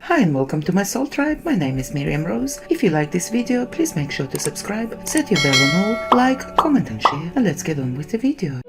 Hi and welcome to my soul tribe. My name is Miriam Rose. If you like this video, please make sure to subscribe, set your bell on all, like, comment and share, and let's get on with the video.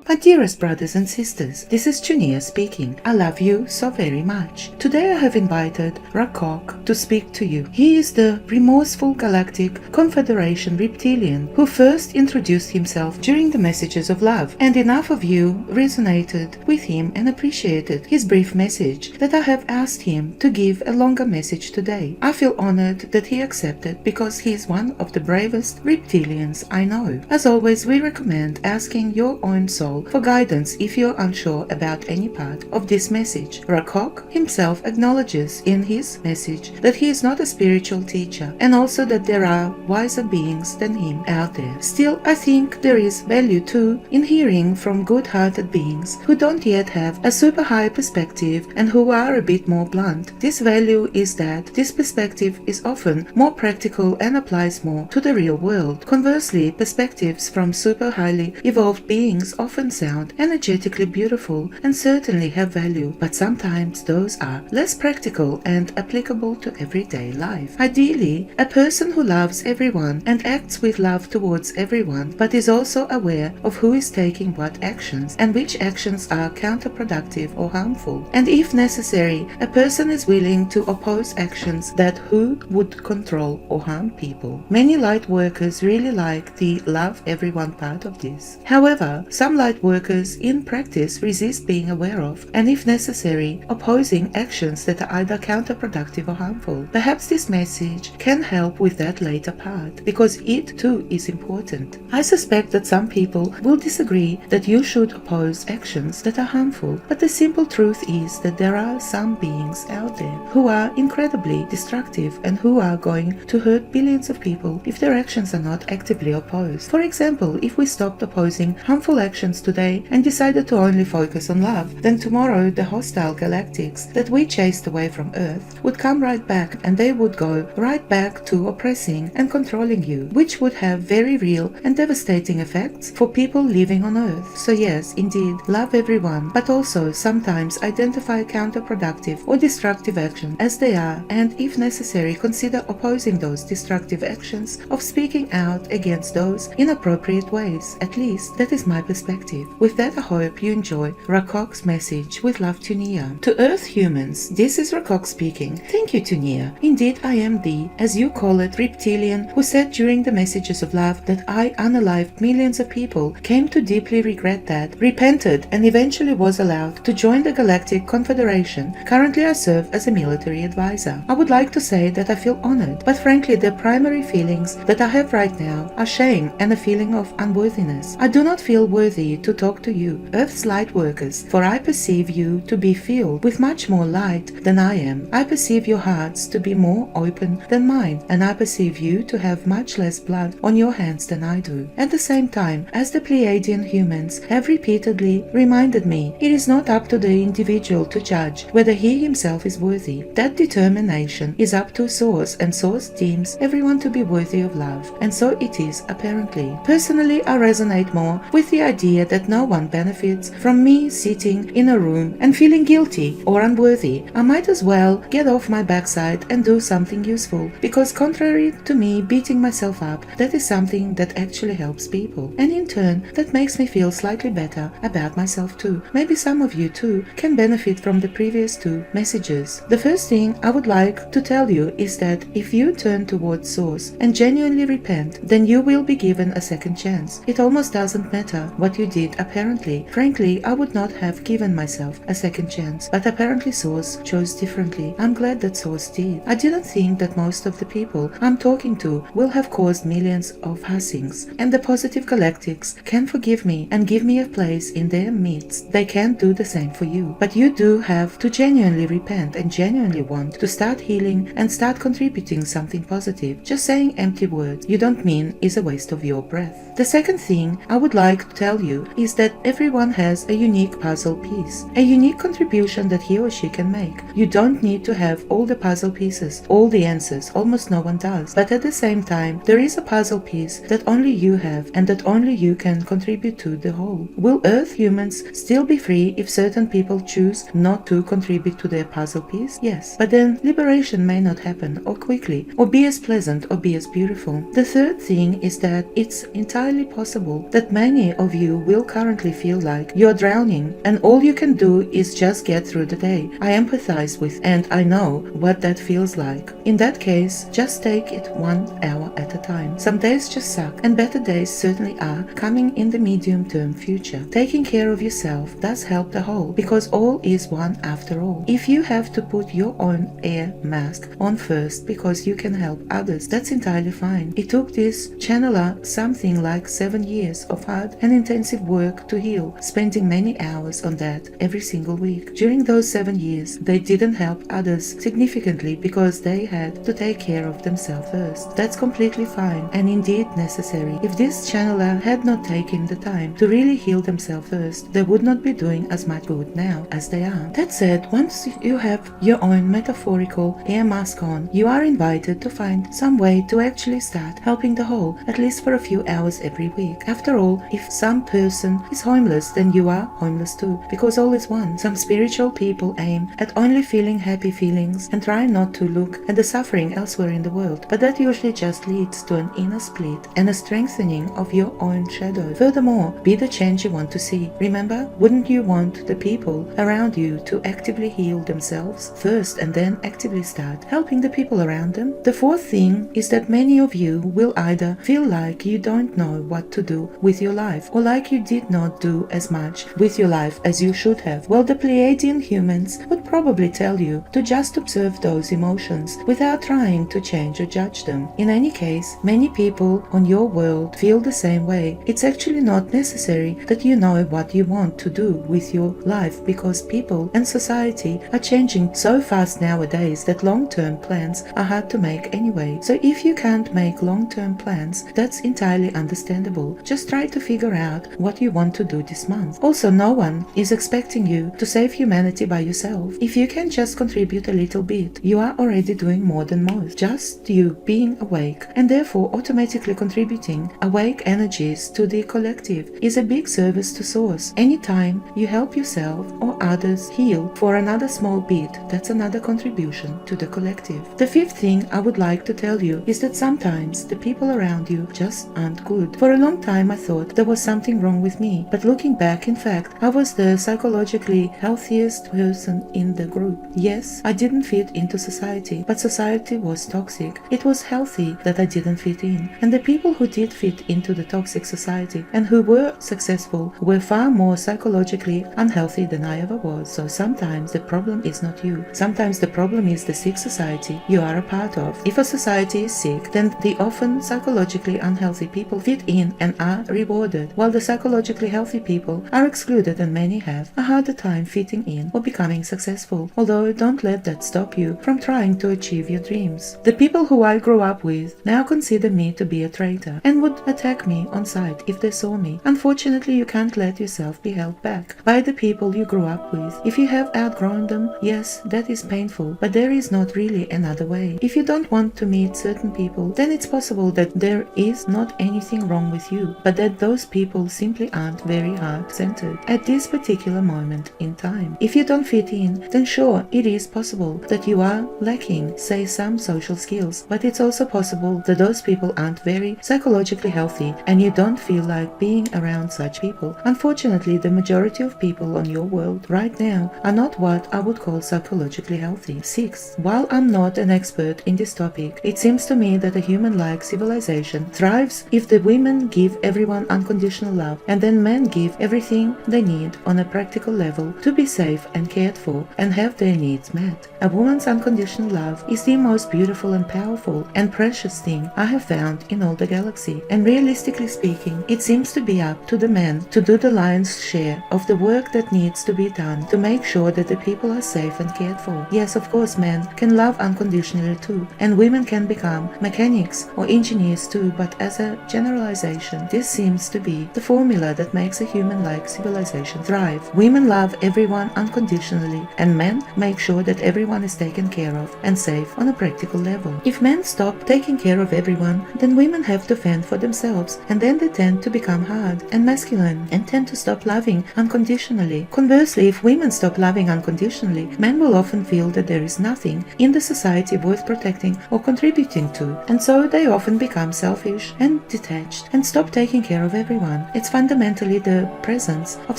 My dearest brothers and sisters, this is Tunia speaking. I love you so very much. Today I have invited R'Kok to speak to you. He is the remorseful Galactic Confederation Reptilian who first introduced himself during the messages of love, and enough of you resonated with him and appreciated his brief message that I have asked him to give a longer message today. I feel honored that he accepted because he is one of the bravest reptilians I know. As always, we recommend asking your own soul for guidance if you're unsure about any part of this message. R'Kok himself acknowledges in his message that he is not a spiritual teacher, and also that there are wiser beings than him out there. Still, I think there is value too in hearing from good-hearted beings who don't yet have a super high perspective and who are a bit more blunt. This value is that this perspective is often more practical and applies more to the real world. Conversely, perspectives from super highly evolved beings often sound energetically beautiful and certainly have value, but sometimes those are less practical and applicable to everyday life. Ideally, a person who loves everyone and acts with love towards everyone, but is also aware of who is taking what actions and which actions are counterproductive or harmful. And if necessary, a person is willing to oppose actions that would control or harm people. Many light workers really like the love everyone part of this. However, some light workers in practice resist being aware of, and if necessary, opposing actions that are either counterproductive or harmful. Perhaps this message can help with that later part, because it too is important. I suspect that some people will disagree that you should oppose actions that are harmful, but the simple truth is that there are some beings out there who are incredibly destructive and who are going to hurt billions of people if their actions are not actively opposed. For example, if we stopped opposing harmful actions today and decided to only focus on love, then tomorrow the hostile galactics that we chased away from Earth would come right back, and they would go right back to oppressing and controlling you, which would have very real and devastating effects for people living on Earth. So yes, indeed, love everyone, but also sometimes identify counterproductive or destructive actions as they are, and if necessary, consider opposing those destructive actions of speaking out against those in appropriate ways. At least that is my perspective. With that, I hope you enjoy R'Kok's message with love, Tunia. To Earth humans, this is R'Kok speaking. Thank you, Tunia. Indeed, I am the, as you call it, reptilian who said during the messages of love that I unalived millions of people, came to deeply regret that, repented, and eventually was allowed to join the Galactic Confederation. Currently, I serve as a military advisor. I would like to say that I feel honored, but frankly, the primary feelings that I have right now are shame and a feeling of unworthiness. I do not feel worthy to talk to you, Earth's light workers, for I perceive you to be filled with much more light than I am. I perceive your hearts to be more open than mine, and I perceive you to have much less blood on your hands than I do. At the same time, as the Pleiadian humans have repeatedly reminded me, it is not up to the individual to judge whether he himself is worthy. That determination is up to Source, and Source deems everyone to be worthy of love, and so it is apparently. Personally, I resonate more with the idea that no one benefits from me sitting in a room and feeling guilty or unworthy. I might as well get off my backside and do something useful, because contrary to me beating myself up, that is something that actually helps people, and in turn that makes me feel slightly better about myself too. Maybe some of you too can benefit from the previous two messages. The first thing I would like to tell you is that if you turn towards Source and genuinely repent, then you will be given a second chance. It almost doesn't matter what you did apparently. Frankly, I would not have given myself a second chance, but apparently Source chose differently. I'm glad that Source did. I didn't think that most of the people I'm talking to will have caused millions of passings, and the positive galactics can forgive me and give me a place in their midst. They can't do the same for you, but you do have to genuinely repent and genuinely want to start healing and start contributing something positive. Just saying empty words you don't mean is a waste of your breath. The second thing I would like to tell you is is that everyone has a unique puzzle piece, a unique contribution that he or she can make. You don't need to have all the puzzle pieces, all the answers, almost no one does. But at the same time, there is a puzzle piece that only you have and that only you can contribute to the whole. Will Earth humans still be free if certain people choose not to contribute to their puzzle piece? Yes. But then liberation may not happen or quickly or be as pleasant or be as beautiful. The third thing is that it's entirely possible that many of you will currently feel like you're drowning and all you can do is just get through the day. I empathize with and I know what that feels like. In that case, just take it 1 hour at a time. Some days just suck and better days certainly are coming in the medium-term future. Taking care of yourself does help the whole because all is one after all. If you have to put your own air mask on first because you can help others, that's entirely fine. It took this channeler something like 7 years of hard and intensive work to heal, spending many hours on that every single week. During those 7 years, they didn't help others significantly because they had to take care of themselves first. That's completely fine and indeed necessary. If this channeler had not taken the time to really heal themselves first, they would not be doing as much good now as they are. That said, once you have your own metaphorical air mask on, you are invited to find some way to actually start helping the whole, at least for a few hours every week. After all, if some person is homeless, then you are homeless too, because all is one. Some spiritual people aim at only feeling happy feelings and try not to look at the suffering elsewhere in the world, but that usually just leads to an inner split and a strengthening of your own shadow. Furthermore, be the change you want to see. Remember, wouldn't you want the people around you to actively heal themselves first and then actively start helping the people around them? The fourth thing is that many of you will either feel like you don't know what to do with your life or like you did not do as much with your life as you should have. Well, the Pleiadian humans would probably tell you to just observe those emotions without trying to change or judge them. In any case, many people on your world feel the same way. It's actually not necessary that you know what you want to do with your life because people and society are changing so fast nowadays that long-term plans are hard to make anyway. So if you can't make long-term plans, that's entirely understandable. Just try to figure out what you want to do this month. Also, no one is expecting you to save humanity by yourself. If you can just contribute a little bit, you are already doing more than most. Just you being awake and therefore automatically contributing awake energies to the collective is a big service to Source. Anytime you help yourself or others heal for another small bit, that's another contribution to the collective. The fifth thing I would like to tell you is that sometimes the people around you just aren't good. For a long time I thought there was something wrong with me, but looking back, in fact, I was the psychologically healthiest person in the group. Yes, I didn't fit into society, but society was toxic. It was healthy that I didn't fit in, and the people who did fit into the toxic society and who were successful were far more psychologically unhealthy than I ever was. So sometimes the problem is not you. Sometimes the problem is the sick society you are a part of. If a society is sick, then the often psychologically unhealthy people fit in and are rewarded, while the psychologically healthy people are excluded and many have a harder time fitting in or becoming successful. Although don't let that stop you from trying to achieve your dreams. The people who I grew up with now consider me to be a traitor and would attack me on sight if they saw me. Unfortunately, you can't let yourself be held back by the people you grew up with. If you have outgrown them, yes, that is painful, but there is not really another way. If you don't want to meet certain people, then it's possible that there is not anything wrong with you, but that those people simply aren't very heart-centered at this particular moment in time. If you don't fit in, then sure, it is possible that you are lacking, say, some social skills, but it's also possible that those people aren't very psychologically healthy and you don't feel like being around such people. Unfortunately, the majority of people on your world right now are not what I would call psychologically healthy. 6. While I'm not an expert in this topic, it seems to me that a human-like civilization thrives if the women give everyone unconditional love and then men give everything they need on a practical level to be safe and cared for and have their needs met. A woman's unconditional love is the most beautiful and powerful and precious thing I have found in all the galaxy, and realistically speaking, it seems to be up to the men to do the lion's share of the work that needs to be done to make sure that the people are safe and cared for. Yes, of course, men can love unconditionally too, and women can become mechanics or engineers too, but as a generalization, this seems to be the formula formula that makes a human-like civilization thrive. Women love everyone unconditionally, and men make sure that everyone is taken care of and safe on a practical level. If men stop taking care of everyone, then women have to fend for themselves, and then they tend to become hard and masculine and tend to stop loving unconditionally. Conversely, if women stop loving unconditionally, men will often feel that there is nothing in the society worth protecting or contributing to, and so they often become selfish and detached and stop taking care of everyone. It's fundamentally the presence of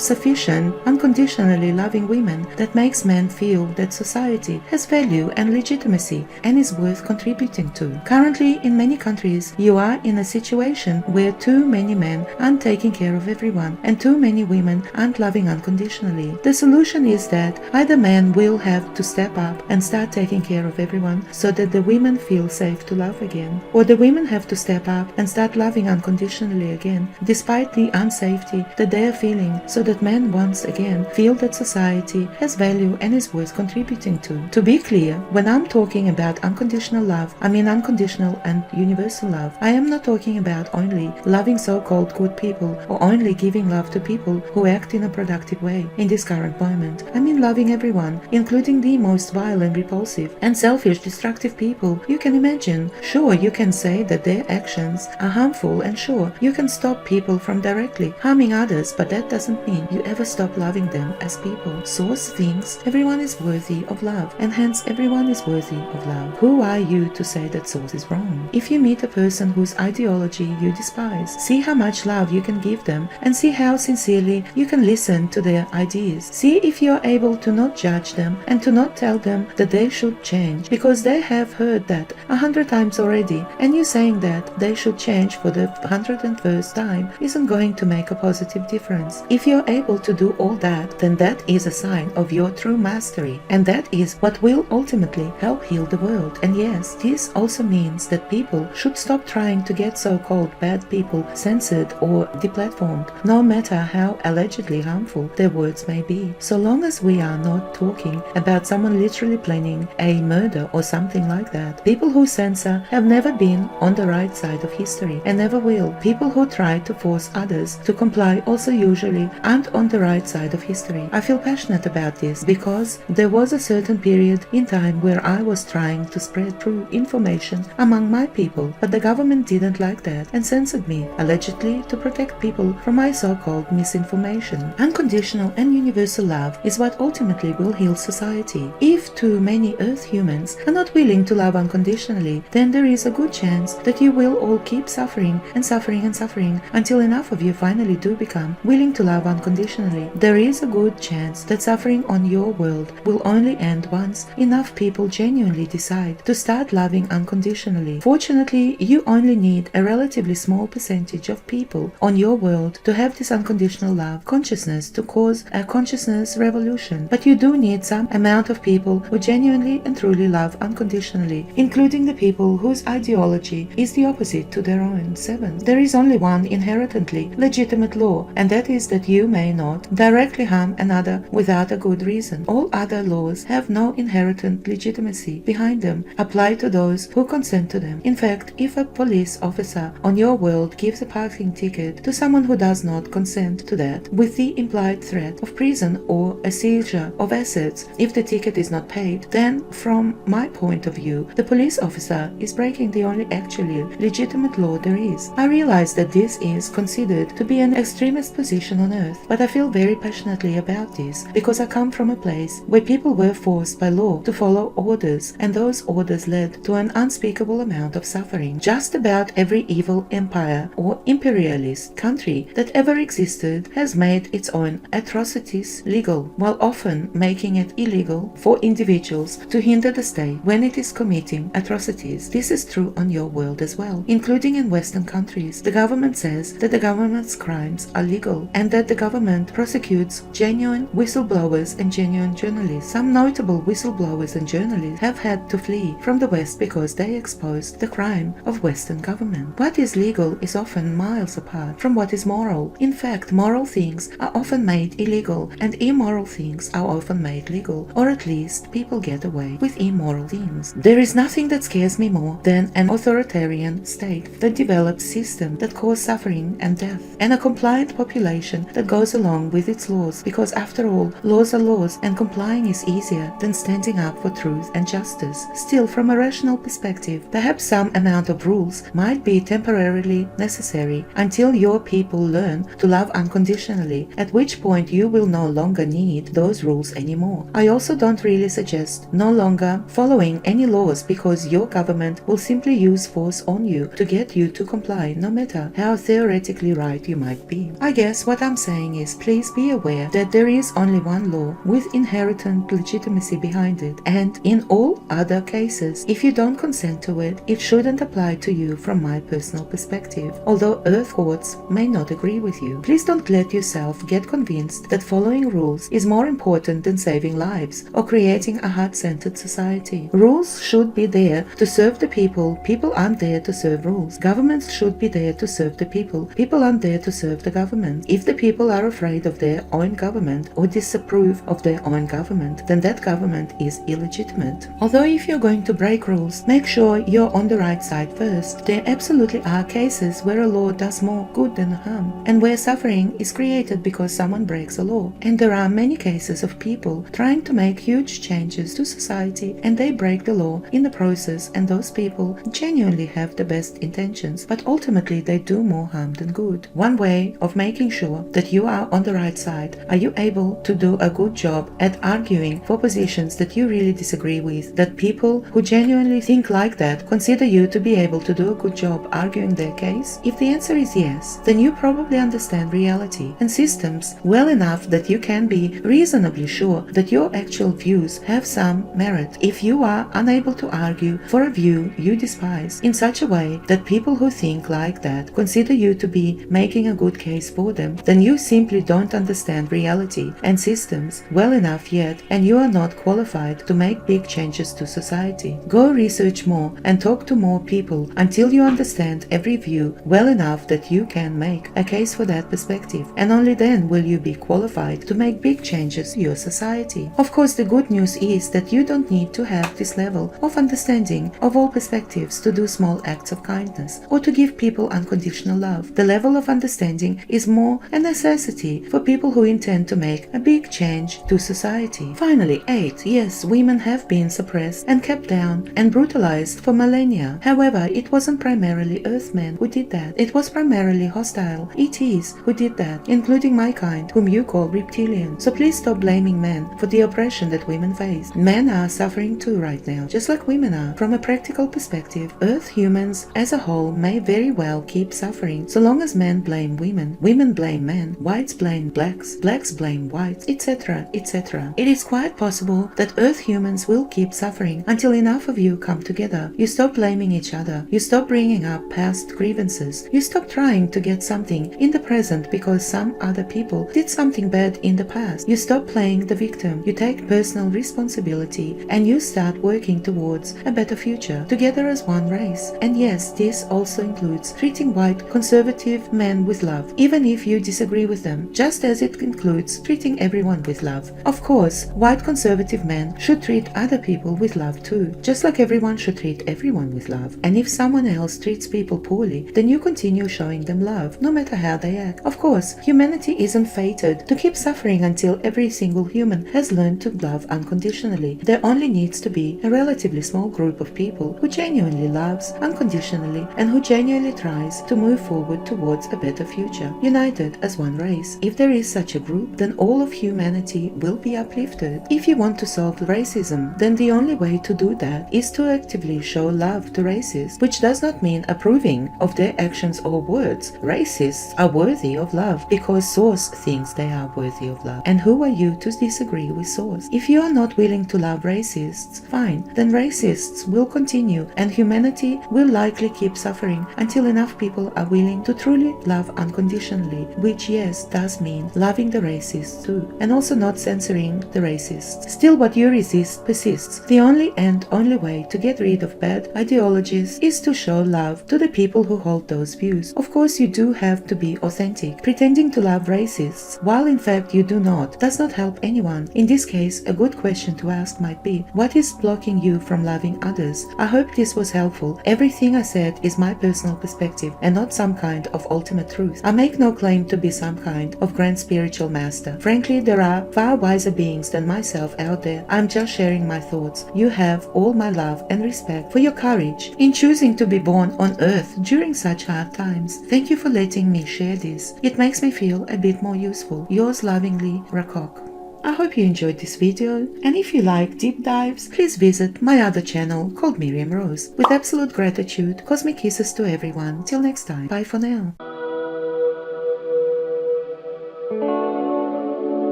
sufficient, unconditionally loving women that makes men feel that society has value and legitimacy and is worth contributing to. Currently, in many countries, you are in a situation where too many men aren't taking care of everyone and too many women aren't loving unconditionally. The solution is that either men will have to step up and start taking care of everyone so that the women feel safe to love again, or the women have to step up and start loving unconditionally again, despite the unsafety that they are feeling, so that men once again feel that society has value and is worth contributing to. To be clear, when I'm talking about unconditional love, I mean unconditional and universal love. I am not talking about only loving so-called good people or only giving love to people who act in a productive way in this current moment. I mean loving everyone, including the most vile and repulsive and selfish, destructive people you can imagine. Sure, you can say that their actions are harmful, and sure, you can stop people from directly harming others, but that doesn't mean you ever stop loving them as people. Source thinks everyone is worthy of love, and hence everyone is worthy of love. Who are you to say that Source is wrong? If you meet a person whose ideology you despise, see how much love you can give them and see how sincerely you can listen to their ideas. See if you are able to not judge them and to not tell them that they should change because they have heard that 100 times already, and you saying that they should change for the 101st time isn't going to make a positive difference. If you're able to do all that, then that is a sign of your true mastery, and that is what will ultimately help heal the world. And yes, this also means that people should stop trying to get so-called bad people censored or deplatformed, no matter how allegedly harmful their words may be. So long as we are not talking about someone literally planning a murder or something like that. People who censor have never been on the right side of history and never will. People who try to force others to comply also usually aren't on the right side of history. I feel passionate about this because there was a certain period in time where I was trying to spread true information among my people, but the government didn't like that and censored me, allegedly to protect people from my so-called misinformation. Unconditional and universal love is what ultimately will heal society. If too many Earth humans are not willing to love unconditionally, then there is a good chance that you will all keep suffering and suffering and suffering until enough of you finally do become willing to love unconditionally. There is a good chance that suffering on your world will only end once enough people genuinely decide to start loving unconditionally. Fortunately, you only need a relatively small percentage of people on your world to have this unconditional love consciousness to cause a consciousness revolution, but you do need some amount of people who genuinely and truly love unconditionally, including the people whose ideology is the opposite to their own. 7. There is only one inherently legitimate law, and that is that you may not directly harm another without a good reason. All other laws have no inherent legitimacy behind them, apply to those who consent to them. In fact, if a police officer on your world gives a parking ticket to someone who does not consent to that, with the implied threat of prison or a seizure of assets if the ticket is not paid, then from my point of view, the police officer is breaking the only actually legitimate law there is. I realize that this is considered to be an extremist position on earth, but I feel very passionately about this because I come from a place where people were forced by law to follow orders, and those orders led to an unspeakable amount of suffering. Just about every evil empire or imperialist country that ever existed has made its own atrocities legal, while often making it illegal for individuals to hinder the state when it is committing atrocities. This is true on your world as well, including in Western countries. The government says that the government's crimes are legal and that the government prosecutes genuine whistleblowers and genuine journalists. Some notable whistleblowers and journalists have had to flee from the West because they exposed the crime of Western government. What is legal is often miles apart from what is moral. In fact, moral things are often made illegal and immoral things are often made legal, or at least people get away with immoral things. There is nothing that scares me more than an authoritarian state that develops systems that cause suffering and death, and a compliant population that goes along with its laws, because after all, laws are laws and complying is easier than standing up for truth and justice. Still, from a rational perspective, perhaps some amount of rules might be temporarily necessary until your people learn to love unconditionally, at which point you will no longer need those rules anymore. I also don't really suggest no longer following any laws, because your government will simply use force on you to get you to comply, no matter how theoretically right you might be. I guess what I'm saying is, please be aware that there is only one law with inherent legitimacy behind it, and in all other cases, if you don't consent to it, it shouldn't apply to you from my personal perspective, although Earth courts may not agree with you. Please don't let yourself get convinced that following rules is more important than saving lives or creating a heart-centered society. Rules should be there to serve the people. People aren't there to serve rules. Governments should be there to serve the people. People aren't there to serve the government. If the people are afraid of their own government or disapprove of their own government, then that government is illegitimate. Although if you're going to break rules, make sure you're on the right side first. There absolutely are cases where a law does more good than harm, and where suffering is created because someone breaks a law. And there are many cases of people trying to make huge changes to society and they break the law in the process, and those people genuinely have the best intentions, but ultimately they do more harm than good. One way of making sure that you are on the right side, are you able to do a good job at arguing for positions that you really disagree with, that people who genuinely think like that consider you to be able to do a good job arguing their case? If the answer is yes, then you probably understand reality and systems well enough that you can be reasonably sure that your actual views have some merit. If you are unable to argue for a view you despise in such a way that people who think like that consider you to be making a good case for them, then you simply don't understand reality and systems well enough yet, and you are not qualified to make big changes to society. Go research more and talk to more people until you understand every view well enough that you can make a case for that perspective, and only then will you be qualified to make big changes to your society. Of course, the good news is that you don't need to have this level of understanding of all perspectives to do small acts of kindness or to give people unconditional love. The level of understanding is more a necessity for people who intend to make a big change to society. Finally, 8. Yes, women have been suppressed and kept down and brutalized for millennia. However, it wasn't primarily Earthmen who did that. It was primarily hostile ETs who did that, including my kind, whom you call reptilian. So please stop blaming men for the oppression that women face. Men are suffering too right now, just like women are. From a practical perspective, Earth humans as a whole may very well keep suffering so long as men blame women, women blame men, whites blame blacks, blacks blame whites, etc., etc. It is quite possible that Earth humans will keep suffering until enough of you come together. You stop blaming each other. You stop bringing up past grievances. You stop trying to get something in the present because some other people did something bad in the past. You stop playing the victim. You take personal responsibility and you start working towards a better future together as one race. And yes, this also includes treating white conservative men with love, even if you disagree with them, just as it includes treating everyone with love. Of course, white conservative men should treat other people with love too, just like everyone should treat everyone with love. And if someone else treats people poorly, then you continue showing them love, no matter how they act. Of course, humanity isn't fated to keep suffering until every single human has learned to love unconditionally. There only needs to be a relatively small group of people who genuinely loves unconditionally and who genuinely tries to move forward towards a better future, united as one race. If there is such a group, then all of humanity will be uplifted. If you want to solve racism, then the only way to do that is to actively show love to racists, which does not mean approving of their actions or words. Racists are worthy of love because Source thinks they are worthy of love. And who are you to disagree with Source? If you are not willing to love racists, fine, then racists will continue and humanity will likely keep suffering until enough people are willing to truly love unconditionally, which yes, does mean loving the racists too, and also not censoring the racists. Still, what you resist persists. The only and only way to get rid of bad ideologies is to show love to the people who hold those views. Of course, you do have to be authentic. Pretending to love racists, while in fact you do not, does not help anyone. In this case, a good question to ask might be, what is blocking you from loving others? I hope this was helpful. Everything I said is my personal perspective and not some kind of ultimate truth. truth. I make no claim to be some kind of grand spiritual master. Frankly, there are far wiser beings than myself out there. I'm just sharing my thoughts. You have all my love and respect for your courage in choosing to be born on Earth during such hard times. Thank you for letting me share this. It makes me feel a bit more useful. Yours lovingly, R'Kok. I hope you enjoyed this video, and if you like deep dives, please visit my other channel called Miriam Rose. With absolute gratitude, cosmic kisses to everyone. Till next time, bye for now.